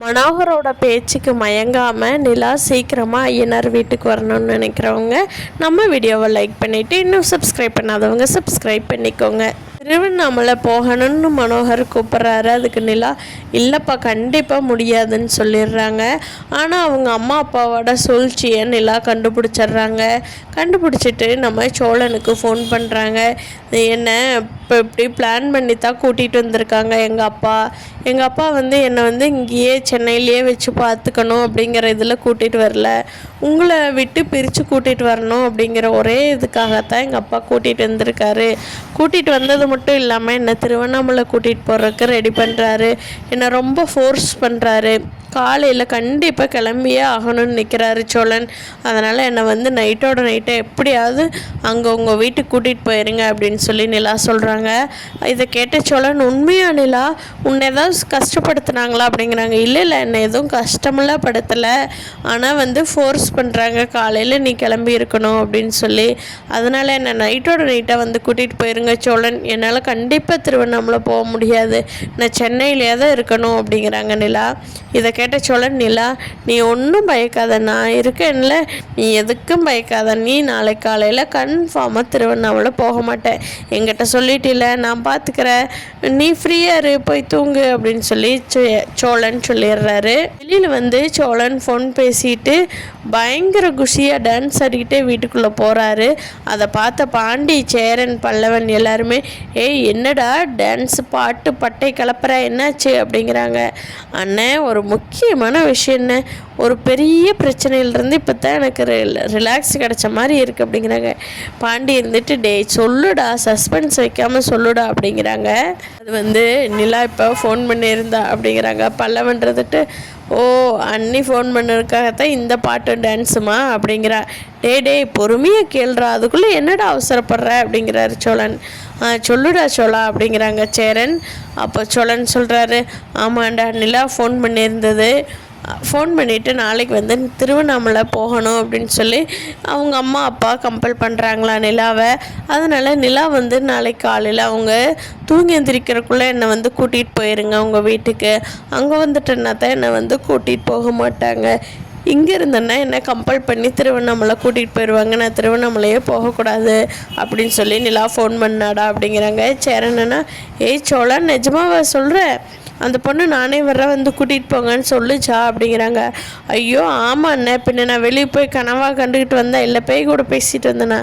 மனோகரோட பேச்சுக்கு மயங்காமல் நிலா சீக்கிரமாக ஐயனார் வீட்டுக்கு வரணும்னு நினைக்கிறவங்க நம்ம வீடியோவை லைக் பண்ணிவிட்டு இன்னும் சப்ஸ்கிரைப் பண்ணாதவங்க சப்ஸ்கிரைப் பண்ணிக்கோங்க. திருவண்ணாமலை போகணும்னு மனோகர் கூப்பிட்றாரு. அதுக்கு நிலா இல்லைப்பா கண்டிப்பாக முடியாதுன்னு சொல்லிடுறாங்க. ஆனால் அவங்க அம்மா அப்பாவோட சூழ்ச்சியை நிலா கண்டுபிடிச்சிட்றாங்க. கண்டுபிடிச்சிட்டு நம்ம சோழனுக்கு ஃபோன் பண்ணுறாங்க. என்ன இப்போ இப்படி பிளான் பண்ணி தான் கூட்டிகிட்டு வந்திருக்காங்க எங்கள் அப்பா என்னை இங்கேயே சென்னையிலேயே வச்சு பார்த்துக்கணும் அப்படிங்கிற இதில் கூட்டிகிட்டு வரல, உங்களை விட்டு பிரித்து கூட்டிகிட்டு வரணும் அப்படிங்கிற ஒரே இதுக்காகத்தான் எங்கள் அப்பா கூட்டிகிட்டு வந்திருக்காரு. கூட்டிகிட்டு வந்தது மட்டும் இல்லாமல் என்னை திருவண்ணாமலை கூட்டிகிட்டு போகிறதுக்கு ரெடி பண்ணுறாரு. என்னை ரொம்ப ஃபோர்ஸ் பண்ணுறாரு. காலையில் கண்டிப்பாக கிளம்பியே ஆகணும்னு நிற்கிறாரு சோழன். அதனால் என்னை நைட்டோட நைட்டை எப்படியாவது அங்கே உங்கள் வீட்டுக்கு கூட்டிகிட்டு போயிருங்க அப்படின்னு சொல்லி நிலா சொல்கிறாங்க. இதை கேட்ட சோழன், உண்மையா நிலா, உன்னை ஏதாவது கஷ்டப்படுத்துனாங்களா அப்படிங்கிறாங்க. இல்லை என்னை எதுவும் கஷ்டமெல்லாம் படுத்தலை, ஆனால் ஃபோர்ஸ் பண்ணுறாங்க காலையில் நீ கிளம்பி இருக்கணும் அப்படின்னு சொல்லி. அதனால் என்னை நைட்டோட நைட்டாக கூட்டிகிட்டு போயிருங்க சோழன். என்னால் கண்டிப்பாக திருவண்ணாமலை போக முடியாது, நான் சென்னையிலே தான் இருக்கணும் அப்படிங்கிறாங்க நிலா. இதை கேட்ட சோழன், நிலா நீ ஒன்றும் பயக்காத, நான் இருக்கேன்ல, நீ எதுக்கும் பயக்காத, நீ நாளை காலையில் கன்ஃபார்மாக திருவண்ணாமலை போக மாட்டேன், என்கிட்ட சொல்லிட்டில்ல, நான் பார்த்துக்கிறேன், நீ ஃப்ரீயாக இரு, போய் தூங்கு அப்படின்னு சொல்லி சோழன் சொல்லிடுறாரு. வெளியில் சோழன் ஃபோன் பேசிட்டு பயங்கர குஷியாக டான்ஸ் ஆடிக்கிட்டே வீட்டுக்குள்ளே போகிறாரு. அதை பார்த்த பாண்டி, சேரன், பல்லவன் எல்லாருமே என்னடா டான்ஸ் பாட்டு பட்டை கலப்புற என்னாச்சு அப்படிங்கிறாங்க. அண்ணன் ஒரு முக்கியமான விஷயம், என்ன ஒரு பெரிய பிரச்சனையிலிருந்து இப்போ தான் எனக்கு ரிலாக்ஸ் கிடச்ச மாதிரி இருக்குது அப்படிங்கிறாங்க. பாண்டி டே சொல்லுடா, சஸ்பென்ஸ் வைக்காமல் சொல்லுடா அப்படிங்கிறாங்க. அது நிலா இப்போ ஃபோன் பண்ணியிருந்தா அப்படிங்கிறாங்க. பல்லவன்றதுட்டு ஓ அண்ணி ஃபோன் பண்ணதுக்காகத்தான் இந்த பாட்டு டான்ஸுமா அப்படிங்கிறா. டே பொறுமையாக கேள்றா, அதுக்குள்ளே என்னடா அவசரப்படுற அப்படிங்கிறாரு சோழன். சொல்லுடா சோழா அப்படிங்கிறாங்க சேரன். அப்போ சோழன் சொல்கிறாரு, ஆமாண்டா நிலா ஃபோன் பண்ணியிருந்தது, ஃபோன் பண்ணிவிட்டு நாளைக்கு திருவண்ணாமலை போகணும் அப்படின்னு சொல்லி அவங்க அம்மா அப்பா கம்பல் பண்ணுறாங்களா நிலாவை. அதனால் நிலா நாளைக்கு காலையில் அவங்க தூங்கி எந்திரிக்கிறக்குள்ளே என்னை கூட்டிகிட்டு போயிருங்க உங்கள் வீட்டுக்கு, அங்கே வந்துட்டேன்னா தான் என்னை கூட்டிகிட்டு போக மாட்டாங்க, இங்கே இருந்தேன்னா என்னை கம்பல் பண்ணி திருவண்ணாமலை கூட்டிகிட்டு போயிடுவாங்க, நான் திருவண்ணாமலையே போகக்கூடாது அப்படின்னு சொல்லி நிலா ஃபோன் பண்ணாடா அப்படிங்கிறாங்க. சேரனா சோழன் நிஜமாவா சொல்கிறேன், அந்த பொண்ணு நானே கூட்டிகிட்டு போங்கன்னு சொல்லுச்சா அப்படிங்கிறாங்க. ஐயோ ஆமாம் அண்ணன், பின்ன நான் வெளியே போய் கனவாக கண்டுக்கிட்டு வந்தேன், இல்லை பேய் கூட பேசிகிட்டு வந்தேண்ணா,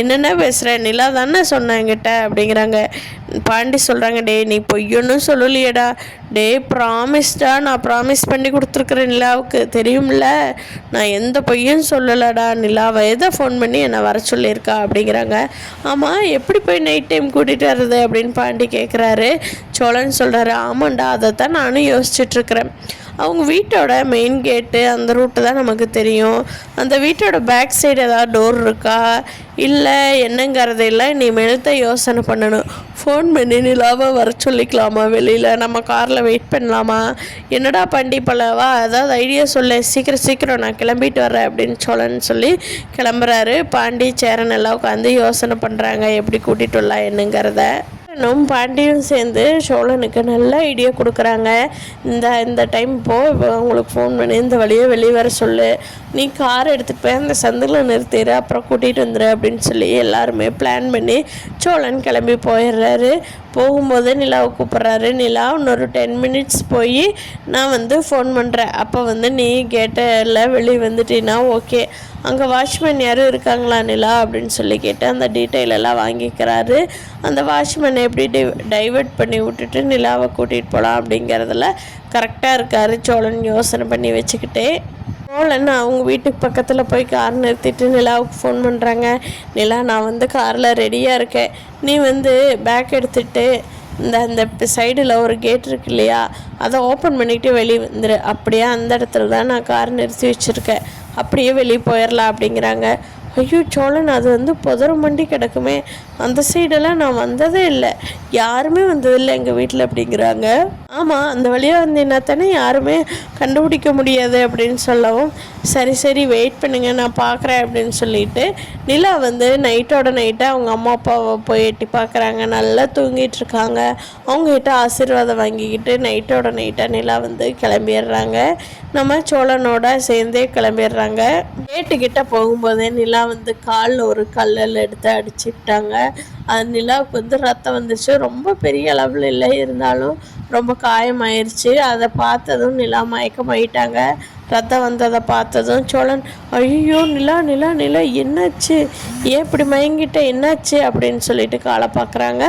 என்னென்ன பேசுகிறேன், நிலா தானே சொன்னேன் என்கிட்ட அப்படிங்கிறாங்க. பாண்டி சொல்கிறாங்க, நீ பொய்யொன்னும் சொல்லலையேடா, ப்ராமிஸ்டா, நான் ப்ராமிஸ் பண்ணி கொடுத்துருக்குறேன் நிலாவுக்கு தெரியும்ல, நான் எந்த பொய்யும் சொல்லலடா, நிலாவை எதை ஃபோன் பண்ணி என்னை வர சொல்லியிருக்கா அப்படிங்கிறாங்க. ஆமாம் எப்படி போய் நைட் டைம் கூட்டிகிட்டு வர்றது அப்படின்னு பாண்டி கேட்குறாரு. சோழன் சொல்கிறாரு, ஆமாண்டா அதைத்தான் நானும் யோசிச்சுட்ருக்கிறேன், அவங்க வீட்டோட மெயின் கேட்டு அந்த ரூட்டு தான் நமக்கு தெரியும், அந்த வீட்டோட பேக் சைடு ஏதாவது டோர் இருக்கா இல்லை என்னங்கிறதெல்லாம் இனிமேல் தான் யோசனை பண்ணணும். ஃபோன் பண்ணி நிலாவை வர சொல்லிக்கலாமா, வெளியில் நம்ம காரில் வெயிட் பண்ணலாமா, என்னடா பண்டி பல்லவா ஏதாவது ஐடியா சொல்ல, சீக்கிரம் நான் கிளம்பிட்டு வரேன் அப்படின்னு சோழன் சொல்லி கிளம்புறாரு. பாண்டி சேரன் எல்லாம் உட்காந்து யோசனை பண்ணுறாங்க எப்படி கூட்டிகிட்டு வரலாம் என்னங்கிறத. பாண்டியும் சேர்ந்து சோழனுக்கு நல்ல ஐடியா கொடுக்குறாங்க. இந்த டைம் உங்களுக்கு ஃபோன் பண்ணி இந்த வழியே வெளியே வர சொல்லு, நீ கார் எடுத்துகிட்டு போய் அந்த சந்தில் நிறுத்திடு, அப்புறம் கூட்டிகிட்டு வந்துடு அப்படின்னு சொல்லி எல்லாருமே பிளான் பண்ணி சோழன் கிளம்பி போயிடுறாரு. போகும்போது நிலாவை கூப்பிட்றாரு. நிலா இன்னொரு 10 மினிட்ஸ் போய் நான் ஃபோன் பண்ணுறேன், அப்போ நீ கேட்டில் வெளியே வந்துட்டீன்னா ஓகே, அங்கே வாட்ச்மேன் யாரும் இருக்காங்களா நிலா அப்படின்னு சொல்லி கேட்டு அந்த டீட்டெயில் எல்லாம் வாங்கிக்கிறாரு. அந்த வாட்ச்மேனை எப்படி டைவர்ட் பண்ணி விட்டுட்டு நிலாவை கூட்டிகிட்டு போகலாம் அப்படிங்கிறதுல கரெக்டாக இருக்கார் சோழன் யோசனை பண்ணி வச்சுக்கிட்டே. சோழன் அவங்க வீட்டுக்கு பக்கத்தில் போய் கார் நிறுத்திட்டு நிலாவுக்கு ஃபோன் பண்ணுறாங்க. நிலா நான் காரில் ரெடியாக இருக்கேன், நீ பேக் எடுத்துகிட்டு இந்த சைடில் ஒரு கேட் இருக்கு இல்லையா, அதை ஓப்பன் பண்ணிவிட்டு வெளியே வந்துடு, அப்படியே அந்த இடத்துல தான் நான் கார் நிறுத்தி வச்சுருக்கேன், அப்படியே வெளியே போயிடலாம் அப்படிங்கிறாங்க. ஐயோ சோழன் அது புதற மண்டி கிடக்குமே, அந்த சைடெல்லாம் நான் வந்ததே இல்லை, யாருமே வந்ததில்லை எங்கள் வீட்டில் அப்படிங்கிறாங்க. ஆமாம், அந்த வழியாக வந்தீங்கன்னா தானே யாருமே கண்டுபிடிக்க முடியாது அப்படின்னு சொல்லவும், சரி சரி வெயிட் பண்ணுங்க நான் பார்க்குறேன் அப்படின்னு சொல்லிட்டு நிலா வந்து நைட்டோட நைட்டாக அவங்க அம்மா அப்பாவை போய் எட்டி பார்க்குறாங்க. நல்லா தூங்கிட்டு இருக்காங்க. அவங்ககிட்ட ஆசீர்வாதம் வாங்கிக்கிட்டு நைட்டோட நைட்டாக நிலா வந்து கிளம்பிடுறாங்க. நம்ம சோழனோட சேர்ந்தே கிளம்பிடுறாங்க. கேட்டுக்கிட்ட போகும்போதே நிலா வந்து காலில் ஒரு கல்லில் எடுத்து அடிச்சுக்கிட்டாங்க. அது நிலாவுக்கு வந்து ரத்தம் வந்துச்சு. ரொம்ப பெரிய அளவில் இல்லை, இருந்தாலும் ரொம்ப காயமாயிருச்சு. அதை பார்த்ததும் நிலா மயக்கமாயிட்டாங்க. ரத்தம் வந்ததை பார்த்ததும் சோழன், ஐயோ நிலா நிலா நிலா என்னாச்சு, ஏன் இப்படி மயங்கிட்ட, என்னாச்சு அப்படின்னு சொல்லிட்டு காலை பார்க்குறாங்க.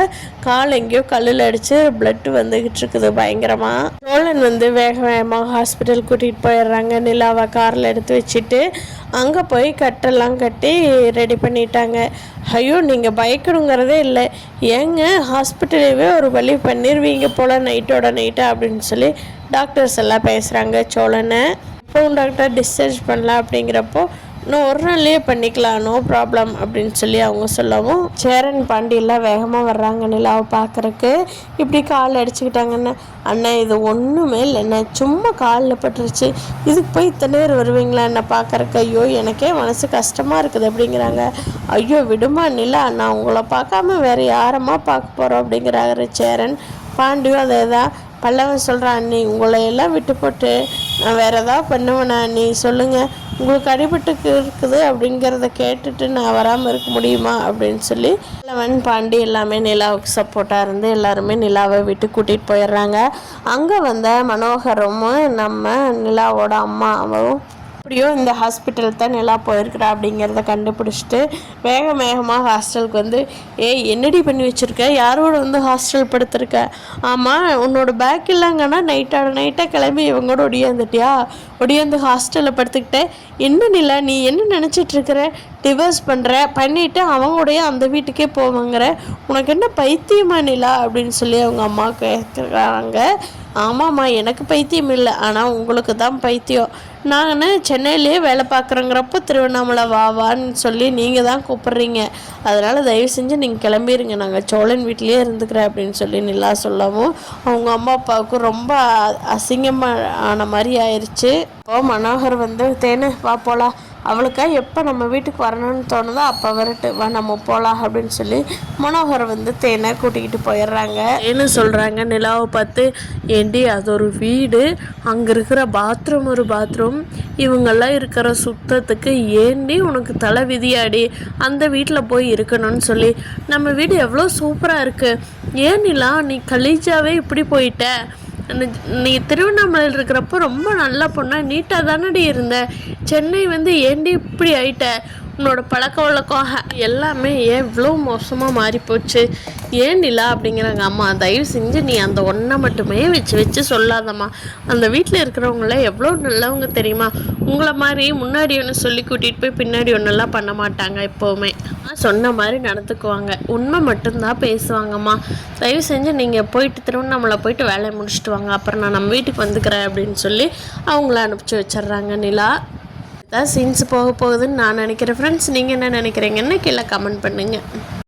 கால் எங்கேயோ கல்லில் அடித்து பிளட்டு வந்துக்கிட்டு இருக்குது பயங்கரமாக. சோழன் வந்து வேக வேகமாக ஹாஸ்பிட்டல் கூட்டிகிட்டு போயிடுறாங்க. நிலாவை காரில் எடுத்து வச்சுட்டு அங்கே போய் கட்டெல்லாம் கட்டி ரெடி பண்ணிட்டாங்க. ஐயோ நீங்கள் பயக்கணுங்கிறதே இல்லை, ஏங்க ஹாஸ்பிட்டலேயே ஒரு வழி பண்ணிடுவீங்க போல் நைட்டோட நைட்டாக அப்படின்னு சொல்லி டாக்டர்ஸ் எல்லாம் பேசுகிறாங்க சோழனை. இப்போவும் டாக்டர் டிஸ்சார்ஜ் பண்ணலாம் அப்படிங்கிறப்போ இன்னும் ஒரு நாள்லேயே பண்ணிக்கலாம், நோ ப்ராப்ளம் அப்படின்னு சொல்லி அவங்க சொல்லவும், சேரன் பாண்டியெல்லாம் வேகமாக வர்றாங்க நிலாவை பார்க்குறக்கு. இப்படி கால் அடிச்சுக்கிட்டாங்கன்னு, அண்ணா இது ஒன்றுமே இல்லை, என்ன சும்மா காலில் பட்டுருச்சு, இதுக்கு போய் இத்தனை பேர் வருவீங்களா என்ன பார்க்குறக்கு, ஐயோ எனக்கே மனசு கஷ்டமாக இருக்குது அப்படிங்கிறாங்க. ஐயோ விடுமா நிலா, நான் உங்களை பார்க்காம வேறு யாரம்மா பார்க்க போகிறோம் அப்படிங்கிறாரு சேரன். பாண்டியும் அதே தான் பல்லவன் சொல்கிறான், அண்ணி உங்களை எல்லாம் விட்டு போட்டு நான் வேறு ஏதாவது பண்ணுவேண்ணா, நீ சொல்லுங்கள், உங்களுக்கு அடிபட்டுக்கு இருக்குது அப்படிங்கிறத கேட்டுட்டு நான் வராமல் இருக்க முடியுமா அப்படின்னு சொல்லி பல்லவன் பாண்டி எல்லாமே நிலாவுக்கு சப்போர்ட்டாக இருந்து எல்லாருமே நிலாவை விட்டு கூட்டிகிட்டு போயிடுறாங்க. அங்கே வந்த மனோகரும் நம்ம நிலாவோட அம்மாவும் எப்படியோ இந்த ஹாஸ்பிட்டல் தான் நிலா போயிருக்கிறா அப்படிங்கிறத கண்டுபிடிச்சிட்டு வேகமாக ஹாஸ்டலுக்கு வந்து, ஏய் என்னடி பண்ணி வச்சுருக்க, யாரோட வந்து ஹாஸ்டல் படுத்திருக்க, ஆமாம் உன்னோட பேக் இல்லைங்கன்னா நைட்டாக கிளம்பி இவங்களோட ஒடியாந்து ஹாஸ்டலில் படுத்துக்கிட்டே, என்ன நிலா நீ என்ன நினச்சிட்ருக்கிற, டிவர்ஸ் பண்ணிவிட்டு அவங்களுடைய அந்த வீட்டுக்கே போவாங்கிற, உனக்கு என்ன பைத்தியமா நிலா அப்படின்னு சொல்லி அவங்க அம்மா கேட்குறாங்க. ஆமாம்மா எனக்கு பைத்தியம் இல்லை, ஆனால் உங்களுக்கு தான் பைத்தியம், நான் சென்னையிலேயே வேலை பார்க்குறேங்கிறப்போ திருவண்ணாமலை வான்னு சொல்லி நீங்கள் தான் கூப்பிட்றீங்க, அதனால் தயவு செஞ்சு நீங்கள் கிளம்பிடுங்க, நாங்கள் சோழன் வீட்லேயே இருந்துக்கிறேன் அப்படின்னு சொல்லி நிலா சொல்லவும் அவங்க அம்மா அப்பாவுக்கு ரொம்ப அசிங்கமான மாதிரி ஆயிடுச்சு. இப்போ மனோகர் வந்து, தேனு வா போகலாம், அவளுக்கா எப்போ நம்ம வீட்டுக்கு வரணும்னு தோணுதோ அப்போ வரட்டு, வா நம்ம போகலாம் அப்படின்னு சொல்லி மனோகரை வந்து தேனை கூட்டிக்கிட்டு போயிடுறாங்க. தேனு சொல்கிறாங்க நிலாவை பார்த்து, ஏண்டி அது ஒரு வீடு, அங்கே இருக்கிற பாத்ரூம் ஒரு பாத்ரூம், இவங்கெல்லாம் இருக்கிற சுத்தத்துக்கு ஏண்டி உனக்கு தலை விதியாடி அந்த வீட்டில் போய் இருக்கணும்னு சொல்லி, நம்ம வீடு எவ்வளோ சூப்பராக இருக்குது, ஏன் நிலா நீ கலீஜாவே இப்படி போயிட்ட, நீ திருவண்ணாமலையில் இருக்கிறப்போ ரொம்ப நல்ல பொண்ணாக நீட்டாக தானடி இருந்த, சென்னை வந்து ஏண்டி இப்படி ஆயிட்ட, உன்னோட பழக்க வழக்கம் எல்லாமே ஏன் இவ்வளோ மோசமாக மாறிப்போச்சு, ஏன் நிலா அப்படிங்கிறாங்க. அம்மா தயவு செஞ்சு நீ அந்த ஒன்றை மட்டுமே வச்சு சொல்லாதம்மா, அந்த வீட்டில் இருக்கிறவங்கள எவ்வளோ நல்லவங்க தெரியுமா, உங்களை மாதிரி முன்னாடி ஒன்று சொல்லி கூட்டிகிட்டு போய் பின்னாடி ஒன்றெல்லாம் பண்ண மாட்டாங்க, எப்போவுமே சொன்ன மாதிரி நடந்துக்குவாங்க, உண்மை மட்டும்தான் பேசுவாங்கம்மா, தயவு செஞ்சு நீங்கள் போயிட்டு திருவண்ணாமலை போயிட்டு வேலையை முடிச்சுட்டு வாங்க, அப்புறம் நான் நம்ம வீட்டுக்கு வந்துக்கிறேன் அப்படின்னு சொல்லி அவங்கள அனுப்பிச்சி வச்சிட்றாங்க. நிலா தான் சீன்ஸ் போகுதுன்னு நான் நினைக்கிறேன். ஃப்ரெண்ட்ஸ் நீங்கள் என்ன நினைக்கிறீங்கன்னு கீழே கமெண்ட் பண்ணுங்கள்.